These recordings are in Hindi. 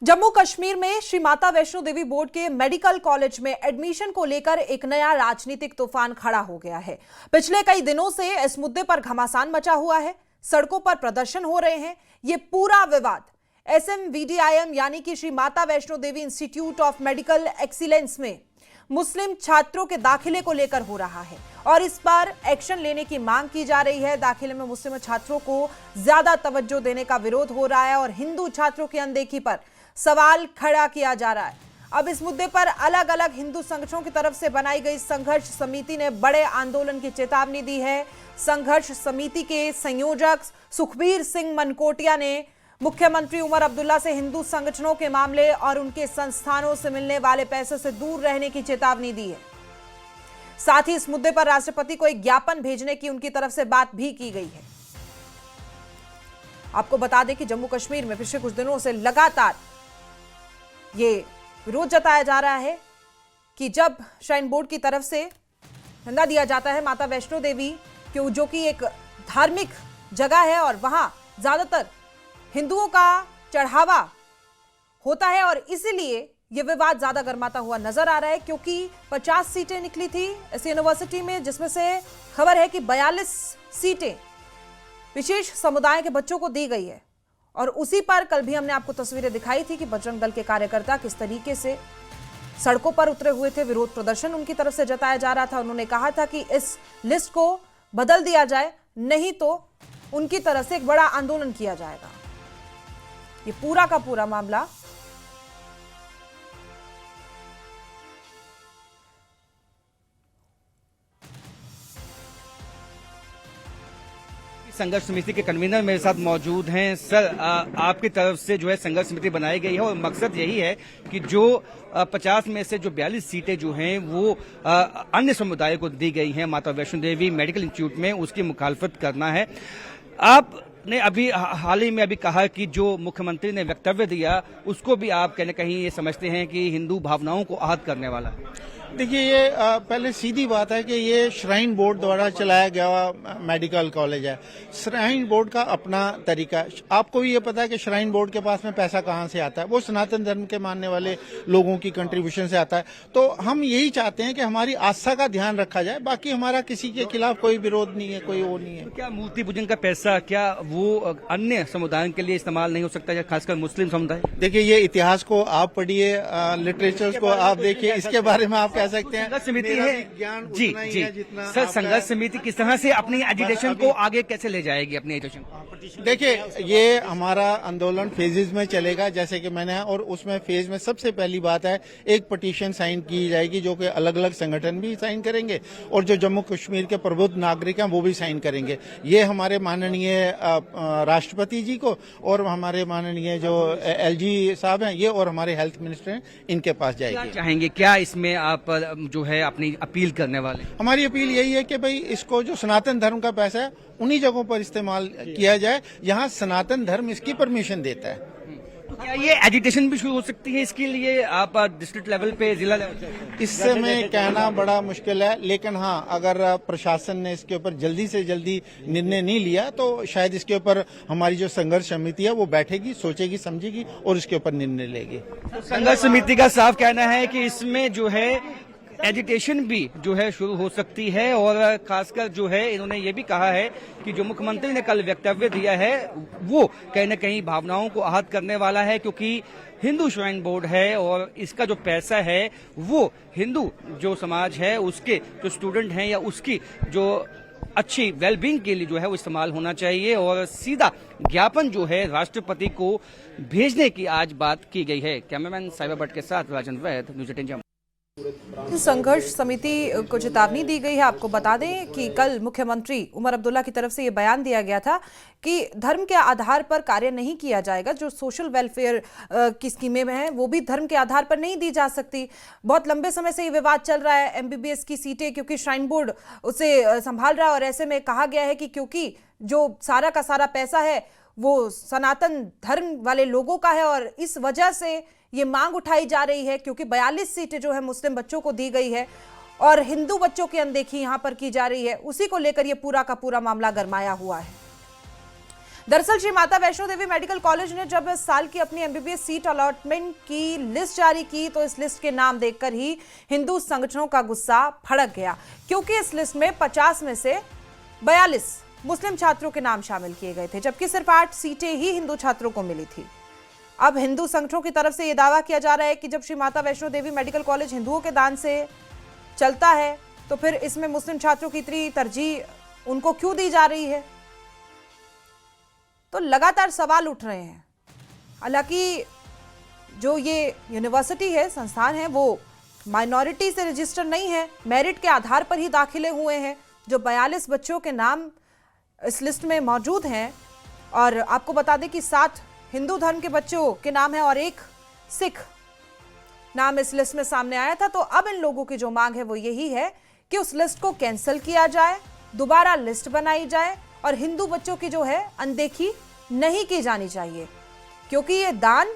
जम्मू कश्मीर में श्री माता वैष्णो देवी बोर्ड के मेडिकल कॉलेज में एडमिशन को लेकर एक नया राजनीतिक तूफान खड़ा हो गया है। पिछले कई दिनों से इस मुद्दे पर घमासान मचा हुआ है, सड़कों पर प्रदर्शन हो रहे हैं। ये पूरा विवाद SMVDIM यानी कि Shri Mata Vaishno Devi institute of medical excellence में मुस्लिम छात्रों के दाखिले को लेकर हो रहा है और इस पर एक्शन लेने की मांग की जा रही है। दाखिले में मुस्लिम छात्रों को ज्यादा तवज्जो देने का विरोध हो रहा है और हिंदू छात्रों की अनदेखी पर सवाल खड़ा किया जा रहा है। अब इस मुद्दे पर अलग अलग हिंदू संगठनों की तरफ से बनाई गई संघर्ष समिति ने बड़े आंदोलन की चेतावनी दी है। संघर्ष समिति के संयोजक सुखबीर सिंह मनकोटिया ने मुख्यमंत्री उमर अब्दुल्ला से हिंदू संगठनों के मामले और उनके संस्थानों से मिलने वाले पैसे से दूर रहने की चेतावनी दी है। साथ ही इस मुद्दे पर राष्ट्रपति को एक ज्ञापन भेजने की उनकी तरफ से बात भी की गई है। आपको बता दें कि जम्मू कश्मीर में पिछले कुछ दिनों से लगातार ये विरोध जताया जा रहा है कि जब श्राइन बोर्ड की तरफ से चंदा दिया जाता है माता वैष्णो देवी की, जो कि एक धार्मिक जगह है और वहां ज्यादातर हिंदुओं का चढ़ावा होता है और इसीलिए यह विवाद ज्यादा गर्माता हुआ नजर आ रहा है, क्योंकि 50 सीटें निकली थी इस यूनिवर्सिटी में, जिसमें से खबर है कि 42 सीटें विशेष समुदाय के बच्चों को दी गई है। और उसी पर कल भी हमने आपको तस्वीरें दिखाई थी कि बजरंग दल के कार्यकर्ता किस तरीके से सड़कों पर उतरे हुए थे। विरोध प्रदर्शन उनकी तरफ से जताया जा रहा था। उन्होंने कहा था कि इस लिस्ट को बदल दिया जाए, नहीं तो उनकी तरफ से एक बड़ा आंदोलन किया जाएगा। ये पूरा का पूरा मामला संघर्ष समिति के कन्वीनर मेरे साथ मौजूद हैं। सर, आपकी तरफ से जो है संघर्ष समिति बनाई गई है और मकसद यही है कि जो 50 में से जो 42 सीटें जो हैं वो अन्य समुदाय को दी गई हैं माता वैष्णो देवी मेडिकल इंस्टीट्यूट में, उसकी मुखालफत करना है। आपने अभी हाल ही में कहा कि जो मुख्यमंत्री ने वक्तव्य दिया उसको भी आप कहीं न कहीं ये समझते हैं कि हिंदू भावनाओं को आहत करने वाला है। देखिए, ये पहले सीधी बात है कि ये श्राइन बोर्ड द्वारा चलाया गया मेडिकल कॉलेज है। श्राइन बोर्ड का अपना तरीका है। आपको भी ये पता है कि श्राइन बोर्ड के पास में पैसा कहाँ से आता है, वो सनातन धर्म के मानने वाले लोगों की कंट्रीब्यूशन से आता है। तो हम यही चाहते हैं कि हमारी आस्था का ध्यान रखा जाए, बाकी हमारा किसी के खिलाफ कोई विरोध नहीं है, कोई वो नहीं है। तो क्या मूर्ति पूजन का पैसा क्या वो अन्य समुदायों के लिए इस्तेमाल नहीं हो सकता, खासकर मुस्लिम समुदाय? देखिए, ये इतिहास को आप पढ़िए, लिटरेचर को आप देखिए, इसके बारे में आप कह सकते हैं। संघर्ष समिति है जी जी सर, संघर्ष समिति किस तरह से अपनी एजुटेशन को आगे कैसे ले जाएगी अपनी एजुटेशन? देखिए, ये हमारा आंदोलन फेजेस में चलेगा, जैसे कि मैंने, और उसमें फेज में सबसे पहली बात है एक पिटीशन साइन की जाएगी जो कि अलग अलग संगठन भी साइन करेंगे और जो जम्मू कश्मीर के प्रबुद्ध नागरिक हैं वो भी साइन करेंगे। ये हमारे माननीय राष्ट्रपति जी को और हमारे माननीय जो LG साहब हैं ये और हमारे हेल्थ मिनिस्टर हैं, इनके पास जाएगी। क्या चाहेंगे, क्या इसमें आप जो है अपनी अपील करने वाले? हमारी अपील यही है कि भाई इसको जो सनातन धर्म का पैसा है उन्हीं जगहों पर इस्तेमाल किया जाए जहां सनातन धर्म इसकी परमिशन देता है। तो क्या ये एजुटेशन भी शुरू हो सकती है इसके लिए आप डिस्ट्रिक्ट लेवल पे, जिला लेवल पे? इस समय कहना बड़ा मुश्किल है, लेकिन हाँ, अगर प्रशासन ने इसके ऊपर जल्दी से जल्दी निर्णय नहीं लिया तो शायद इसके ऊपर हमारी जो संघर्ष समिति है वो बैठेगी, सोचेगी, समझेगी और इसके ऊपर निर्णय लेगी। संघर्ष समिति का साफ कहना है कि इसमें जो है एजुटेशन भी जो है शुरू हो सकती है और खासकर जो है इन्होंने ये भी कहा है कि जो मुख्यमंत्री ने कल वक्तव्य दिया है वो कहीं न कहीं भावनाओं को आहत करने वाला है, क्योंकि हिंदू श्राइन बोर्ड है और इसका जो पैसा है वो हिंदू जो समाज है उसके जो स्टूडेंट हैं या उसकी जो अच्छी वेलबींग के लिए जो है वो इस्तेमाल होना चाहिए और सीधा ज्ञापन जो है राष्ट्रपति को भेजने की आज बात की गई है। कैमरामैन साइबर भट्ट के साथ राजन वैद, न्यूज़ 18 जम्मू। संघर्ष समिति को चेतावनी दी गई है। आपको बता दें कि कल मुख्यमंत्री उमर अब्दुल्ला की तरफ से यह बयान दिया गया था कि धर्म के आधार पर कार्य नहीं किया जाएगा। जो सोशल वेलफेयर की स्कीमें हैं वो भी धर्म के आधार पर नहीं दी जा सकती। बहुत लंबे समय से ये विवाद चल रहा है MBBS की सीटें, क्योंकि श्राइन बोर्ड उसे संभाल रहा है और ऐसे में कहा गया है कि क्योंकि जो सारा का सारा पैसा है वो सनातन धर्म वाले लोगों का है और इस वजह से ये मांग उठाई जा रही है, क्योंकि 42 सीटें जो है मुस्लिम बच्चों को दी गई है और हिंदू बच्चों की अनदेखी यहां पर की जा रही है। उसी को लेकर ये पूरा का पूरा मामला गरमाया हुआ है। दरअसल श्री माता वैष्णो देवी मेडिकल कॉलेज ने जब इस साल की अपनी एमबीबीएस सीट अलॉटमेंट की लिस्ट जारी की तो इस लिस्ट के नाम देखकर ही हिंदू संगठनों का गुस्सा भड़क गया, क्योंकि इस लिस्ट में 50 में से 42 मुस्लिम छात्रों के नाम शामिल किए गए थे, जबकि सिर्फ 8 सीटें ही हिंदू छात्रों को मिली थी। अब हिंदू संगठनों की तरफ से यह दावा किया जा रहा है कि जब श्री माता वैष्णो देवी मेडिकल कॉलेज हिंदुओं के दान से चलता है तो फिर इसमें मुस्लिम छात्रों की इतनी तरजीह उनको क्यों दी जा रही है। तो लगातार सवाल उठ रहे हैं। हालांकि जो ये यूनिवर्सिटी है, संस्थान है, वो माइनॉरिटी से रजिस्टर नहीं है, मेरिट के आधार पर ही दाखिले हुए हैं। जो 42 बच्चों के नाम इस लिस्ट में मौजूद हैं, और आपको बता दें कि 7 हिंदू धर्म के बच्चों के नाम है और 1 सिख नाम इस लिस्ट में सामने आया था। तो अब इन लोगों की जो मांग है वो यही है कि उस लिस्ट को कैंसिल किया जाए, दोबारा लिस्ट बनाई जाए और हिंदू बच्चों की जो है अनदेखी नहीं की जानी चाहिए, क्योंकि ये दान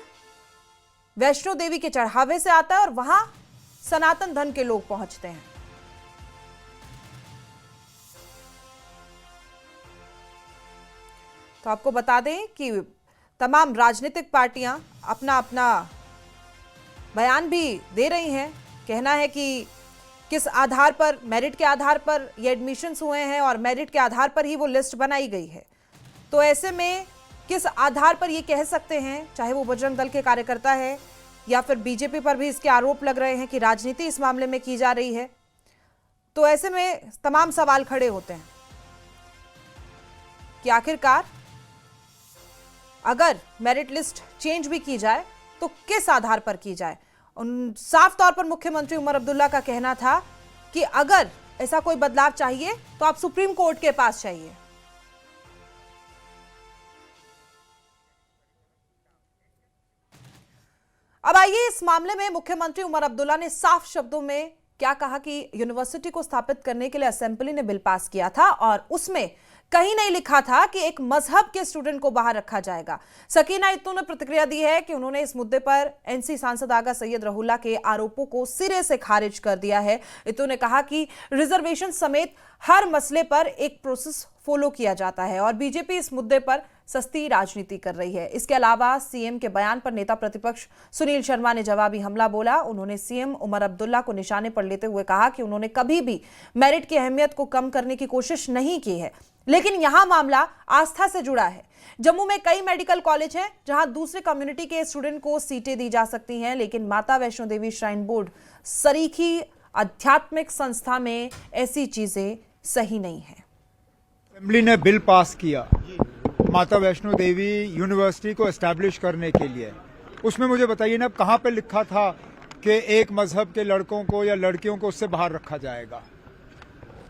वैष्णो देवी के चढ़ावे से आता है और वहां सनातन धर्म के लोग पहुंचते हैं। तो आपको बता दें कि तमाम राजनीतिक पार्टियां अपना अपना बयान भी दे रही हैं। कहना है कि किस आधार पर, मेरिट के आधार पर ये एडमिशन्स हुए हैं और मेरिट के आधार पर ही वो लिस्ट बनाई गई है। तो ऐसे में किस आधार पर ये कह सकते हैं, चाहे वो बजरंग दल के कार्यकर्ता है या फिर बीजेपी पर भी इसके आरोप लग रहे हैं कि राजनीति इस मामले में की जा रही है। तो ऐसे में तमाम सवाल खड़े होते हैं कि आखिरकार अगर मेरिट लिस्ट चेंज भी की जाए तो किस आधार पर की जाए। साफ तौर पर मुख्यमंत्री उमर अब्दुल्ला का कहना था कि अगर ऐसा कोई बदलाव चाहिए तो आप सुप्रीम कोर्ट के पास चाहिए। अब आइए इस मामले में मुख्यमंत्री उमर अब्दुल्ला ने साफ शब्दों में क्या कहा कि यूनिवर्सिटी को स्थापित करने के लिए असेंबली ने बिल पास किया था और उसमें कहीं नहीं लिखा था कि एक मजहब के स्टूडेंट को बाहर रखा जाएगा। सकीना इत्तू ने प्रतिक्रिया दी है कि उन्होंने इस मुद्दे पर एनसी सांसद आगा सैयद रहुल्ला के आरोपों को सिरे से खारिज कर दिया है। इत्तू ने कहा कि रिजर्वेशन समेत हर मसले पर एक प्रोसेस फॉलो किया जाता है और बीजेपी इस मुद्दे पर सस्ती राजनीति कर रही है। इसके अलावा सीएम के बयान पर नेता प्रतिपक्ष सुनील शर्मा ने जवाबी हमला बोला। उन्होंने सीएम उमर अब्दुल्ला को निशाने पर लेते हुए कहा कि उन्होंने कभी भी मेरिट की अहमियत को कम करने की कोशिश नहीं की है, लेकिन यहां मामला आस्था से जुड़ा है। जम्मू में कई मेडिकल कॉलेज हैं जहां दूसरे कम्युनिटी के स्टूडेंट को सीटें दी जा सकती हैं, लेकिन माता वैष्णो देवी श्राइन बोर्ड सरीखी आध्यात्मिक संस्था में ऐसी चीजें सही नहीं है। असेंबली ने बिल पास किया माता वैष्णो देवी यूनिवर्सिटी को एस्टैब्लिश करने के लिए। उसमें मुझे बताइए ना, कहाँ पे लिखा था कि एक मजहब के लड़कों को या लड़कियों को उससे बाहर रखा जाएगा।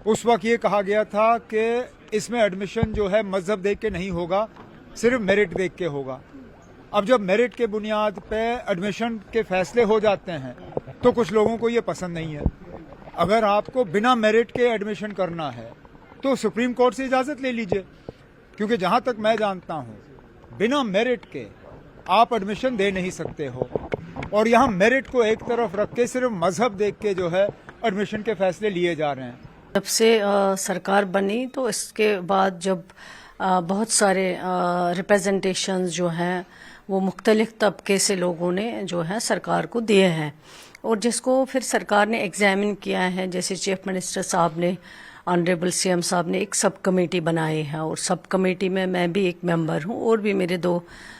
उस वक्त ये कहा गया था कि इसमें एडमिशन जो है मजहब देख के नहीं होगा, सिर्फ मेरिट देख के होगा। अब जब मेरिट के बुनियाद पे एडमिशन के फैसले हो जाते हैं तो कुछ लोगों को ये पसंद नहीं है। अगर आपको बिना मेरिट के एडमिशन करना है तो सुप्रीम कोर्ट से इजाजत ले लीजिए, क्योंकि जहां तक मैं जानता हूं बिना मेरिट के आप एडमिशन दे नहीं सकते हो। और यहां मेरिट को एक तरफ रख के सिर्फ मजहब देख के जो है एडमिशन के फैसले लिए जा रहे हैं। जब से सरकार बनी तो इसके बाद जब बहुत सारे रिप्रेजेंटेशंस जो हैं वो मुख्तलिफ तबके से लोगों ने जो है सरकार को दिए हैं और जिसको फिर सरकार ने एग्जामिन किया है। जैसे चीफ मिनिस्टर साहब ने, ऑनरेबल सीएम साहब ने एक सब कमेटी बनाई है और सब कमेटी में मैं भी एक मेंबर हूँ और भी मेरे 2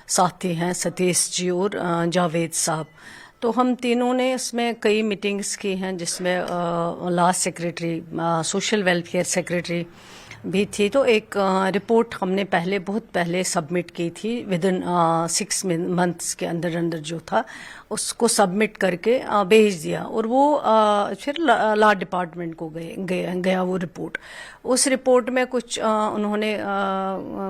साथी हैं, सतीश जी और जावेद साहब। तो हम तीनों ने इसमें कई मीटिंग्स की हैं, जिसमें law secretary, social welfare secretary भी थी। तो एक रिपोर्ट हमने बहुत पहले सबमिट की थी, विदिन 6 मंथ्स के अंदर जो था उसको सबमिट करके भेज दिया और वो फिर लॉ डिपार्टमेंट को गया वो रिपोर्ट। उस रिपोर्ट में कुछ उन्होंने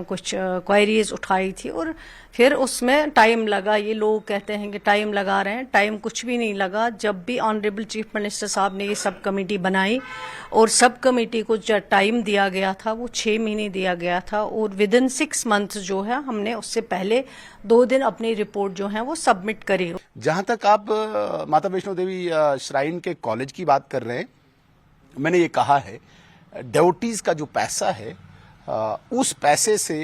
कुछ क्वेरीज उठाई थी और फिर उसमें टाइम लगा। ये लोग कहते हैं कि टाइम लगा रहे हैं, टाइम कुछ भी नहीं लगा। जब भी ऑनरेबल चीफ मिनिस्टर साहब ने ये सब कमेटी बनाई और सब कमेटी को जो टाइम दिया गया था वो 6 महीने दिया गया था और विदिन 6 मंथ जो है हमने उससे पहले 2 दिन अपनी रिपोर्ट जो है वो सबमिट करी। जहां तक आप माता वैष्णो देवी श्राइन के कॉलेज की बात कर रहे हैं, मैंने ये कहा है डिवोटीज का जो पैसा है उस पैसे से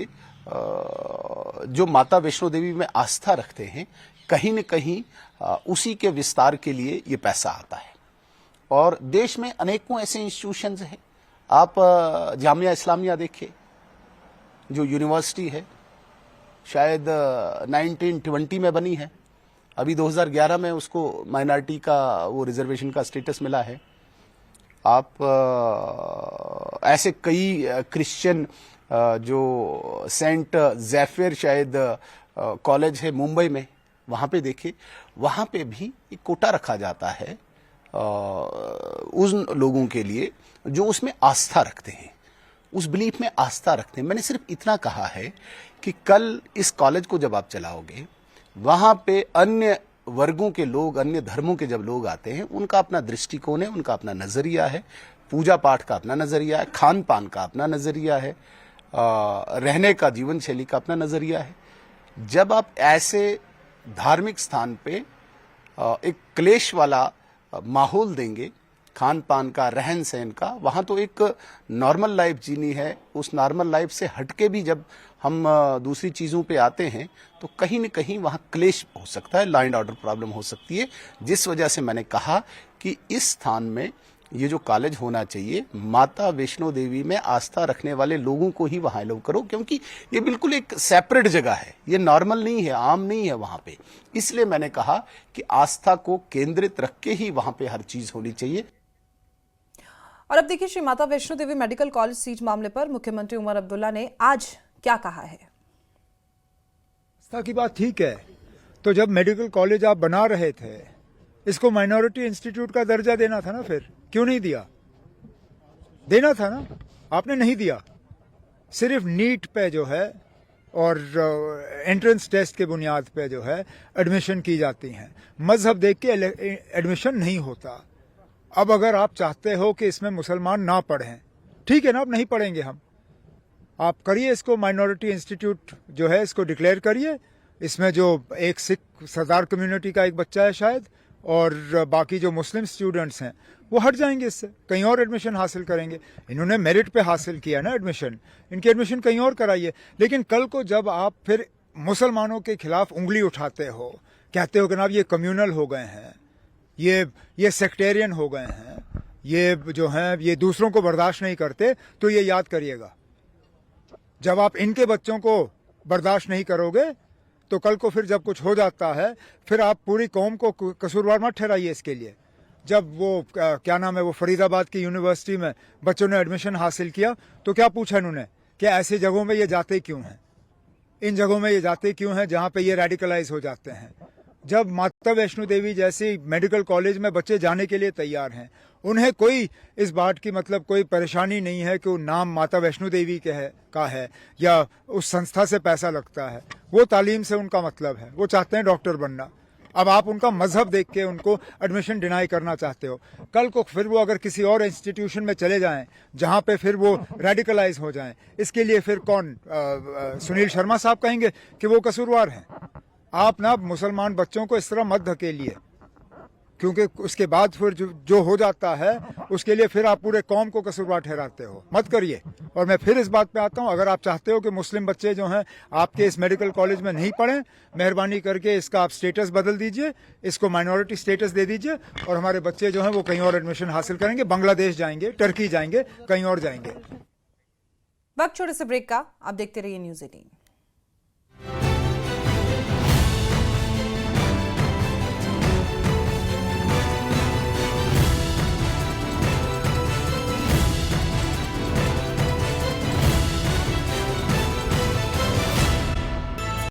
जो माता वैष्णो देवी में आस्था रखते हैं, कहीं न कहीं उसी के विस्तार के लिए ये पैसा आता है। और देश में अनेकों ऐसे इंस्टीट्यूशंस हैं। आप जामिया इस्लामिया देखिए, जो यूनिवर्सिटी है, शायद 1920 में बनी है, अभी 2011 में उसको माइनॉरिटी का वो रिजर्वेशन का स्टेटस मिला है। आप ऐसे कई क्रिश्चियन जो सेंट ज़ेफिर शायद कॉलेज है मुंबई में, वहाँ पे देखिए, वहाँ पे भी एक कोटा रखा जाता है उन लोगों के लिए जो उसमें आस्था रखते हैं, उस बिलीफ में आस्था रखते हैं। मैंने सिर्फ इतना कहा है कि कल इस कॉलेज को जब आप चलाओगे, वहाँ पे अन्य वर्गों के लोग, अन्य धर्मों के जब लोग आते हैं, उनका अपना दृष्टिकोण है, उनका अपना नज़रिया है, पूजा पाठ का अपना नज़रिया है, खान पान का अपना नज़रिया है, रहने का, जीवन शैली का अपना नज़रिया है। जब आप ऐसे धार्मिक स्थान पे एक क्लेश वाला माहौल देंगे, खान पान का, रहन सहन का, वहाँ तो एक नॉर्मल लाइफ जीनी है। उस नॉर्मल लाइफ से हटके भी जब हम दूसरी चीज़ों पे आते हैं तो कहीं न कहीं वहाँ क्लेश हो सकता है, लॉ एंड ऑर्डर प्रॉब्लम हो सकती है। जिस वजह से मैंने कहा कि इस स्थान में ये जो कॉलेज होना चाहिए, माता वैष्णो देवी में आस्था रखने वाले लोगों को ही वहाँ अलाउ करो, क्योंकि ये बिल्कुल एक सेपरेट जगह है, ये नॉर्मल नहीं है, आम नहीं है वहाँ पे। इसलिए मैंने कहा कि आस्था को केंद्रित रख के ही वहाँ पे हर चीज़ होनी चाहिए। और अब देखिए, Shri Mata Vaishno Devi medical college seize मामले पर मुख्यमंत्री उमर अब्दुल्ला ने आज क्या कहा है। आस्था की बात ठीक है, तो जब मेडिकल कॉलेज आप बना रहे थे, इसको माइनॉरिटी इंस्टीट्यूट का दर्जा देना था ना, फिर क्यों नहीं दिया? देना था ना, आपने नहीं दिया। सिर्फ नीट पे जो है और एंट्रेंस टेस्ट के बुनियाद पे जो है एडमिशन की जाती हैं, मजहब देख के एडमिशन नहीं होता। अब अगर आप चाहते हो कि इसमें मुसलमान ना पढ़ें, ठीक है ना, अब नहीं पढ़ेंगे हम, आप करिए इसको माइनॉरिटी इंस्टीट्यूट जो है इसको डिक्लेयर करिए। इसमें जो एक सिख सरदार कम्युनिटी का एक बच्चा है शायद, और बाकी जो मुस्लिम स्टूडेंट्स हैं वो हट जाएंगे, इससे कहीं और एडमिशन हासिल करेंगे। इन्होंने मेरिट पे हासिल किया ना एडमिशन, इनकी एडमिशन कहीं और कराइए। लेकिन कल को जब आप फिर मुसलमानों के खिलाफ उंगली उठाते हो, कहते हो कि ना ये कम्युनल हो गए हैं, ये सेक्टेरियन हो गए हैं, ये जो हैं ये दूसरों को बर्दाश्त नहीं करते, तो ये याद करिएगा, जब आप इनके बच्चों को बर्दाश्त नहीं करोगे तो कल को फिर जब कुछ हो जाता है, फिर आप पूरी कौम को कसूरवार मत ठहराइए इसके लिए। जब वो क्या नाम है, वो फरीदाबाद की यूनिवर्सिटी में बच्चों ने एडमिशन हासिल किया तो क्या पूछा इन्होंने कि ऐसी जगहों में ये जाते क्यों हैं, इन जगहों में ये जाते क्यों हैं जहां पे ये रेडिकलाइज हो जाते हैं। जब माता वैष्णो देवी जैसी मेडिकल कॉलेज में बच्चे जाने के लिए तैयार हैं, उन्हें कोई इस बात की मतलब कोई परेशानी नहीं है कि वो नाम माता वैष्णो देवी का है या उस संस्था से पैसा लगता है, वो तालीम से उनका मतलब है, वो चाहते हैं डॉक्टर बनना। अब आप उनका मजहब देख के उनको एडमिशन डिनाई करना चाहते हो, कल को फिर वो अगर किसी और इंस्टीट्यूशन में चले जाएं जहां पे फिर वो रेडिकलाइज हो जाएं, इसके लिए फिर कौन सुनील शर्मा साहब कहेंगे कि वो कसूरवार हैं। आप ना मुसलमान बच्चों को इस तरह मत धकेलिए, क्योंकि उसके बाद फिर जो हो जाता है उसके लिए फिर आप पूरे कौम को कसूरवार ठहराते हो, मत करिए। और मैं फिर इस बात पे आता हूँ, अगर आप चाहते हो कि मुस्लिम बच्चे जो हैं आपके इस मेडिकल कॉलेज में नहीं पढ़ें, मेहरबानी करके इसका आप स्टेटस बदल दीजिए, इसको माइनॉरिटी स्टेटस दे दीजिए, और हमारे बच्चे जो हैं वो कहीं और एडमिशन हासिल करेंगे, बांग्लादेश जाएंगे, टर्की जाएंगे, कहीं और जाएंगे। वक्त छोटे से ब्रेक का, आप देखते रहिए न्यूज़ 18।